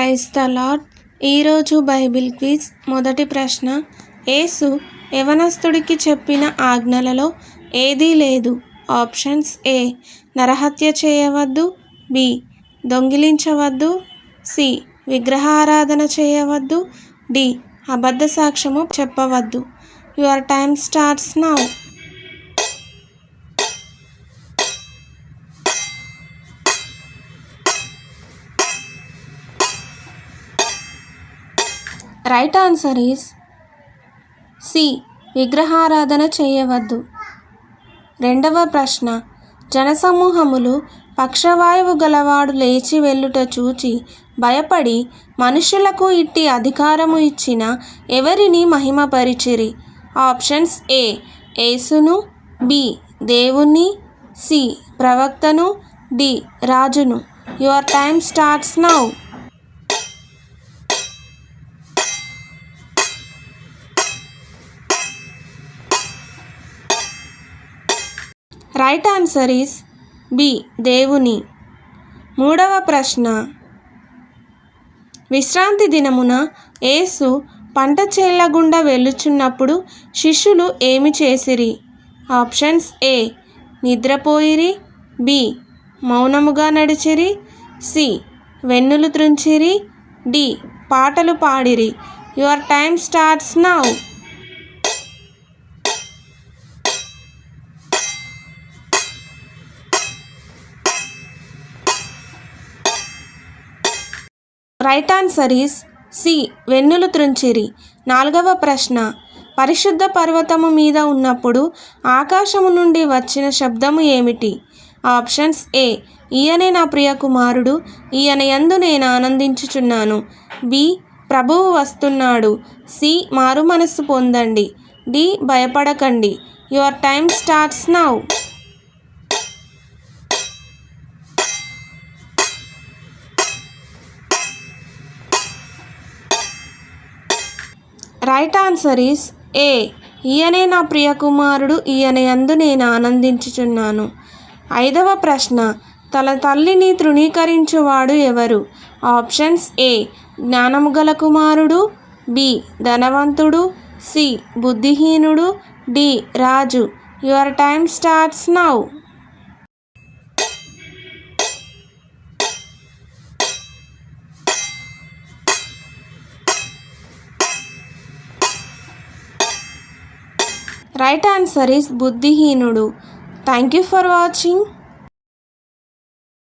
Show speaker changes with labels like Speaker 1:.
Speaker 1: Praise the lord. ఈరోజు Bible quiz. మొదటి ప్రశ్న, యేసు యవనస్తుడికి చెప్పిన ఆజ్ఞలలో ఏదీ లేదు. Options: A. నరహత్య చేయవద్దు, బి. దొంగిలించవద్దు, సి. విగ్రహారాధన చేయవద్దు, డి. అబద్ధ సాక్ష్యము చెప్పవద్దు. Your time starts now. Right answer is C. విగ్రహారాధన చేయవద్దు. రెండవ ప్రశ్న, జనసమూహములు పక్షవాయువు గలవాడు లేచి వెళ్ళుట చూచి భయపడి మనుషులకు ఇట్టి అధికారము ఇచ్చిన ఎవరిని మహిమపరిచిరి? ఆప్షన్స్: ఏ. యేసును, బి. దేవుని, సి. ప్రవక్తను, డి. రాజును. Your time starts now. Right answer is B. దేవుని. మూడవ ప్రశ్న, విశ్రాంతి దినమున యేసు పంట చేళ్ల గుండా వెళ్ళుచున్నప్పుడు శిష్యులు ఏమి చేసిరి? Options: A. నిద్రపోయిరి, బి. మౌనముగా నడిచిరి, సి. వెన్నులు త్రుంచిరి, డి. పాటలు పాడిరి. Your time starts now. Right answer is C. వెన్నులు త్రుంచిరి. నాలుగవ ప్రశ్న, పరిశుద్ధ పర్వతము మీద ఉన్నప్పుడు ఆకాశము నుండి వచ్చిన శబ్దము ఏమిటి? ఆప్షన్స్: ఏ. ఈయనే నా ప్రియ కుమారుడు, ఈయన యందు నేను ఆనందించుచున్నాను, బి. ప్రభువు వస్తున్నాడు, సి. మారు మనస్సు పొందండి, డి. భయపడకండి. Your time starts now. Right answer is a. ఈయనే నా ప్రియ కుమారుడు, ఈయన యందు నేను ఆనందించుచున్నాను. ఐదవ ప్రశ్న, తన తల్లిని తృణీకరించువాడు ఎవరు? Options: A. జ్ఞానము గల కుమారుడు, బి. ధనవంతుడు, సి. బుద్ధిహీనుడు, డి. రాజు. Your time starts now. Right answer is బుద్ధిహీనుడు. Thank you for watching.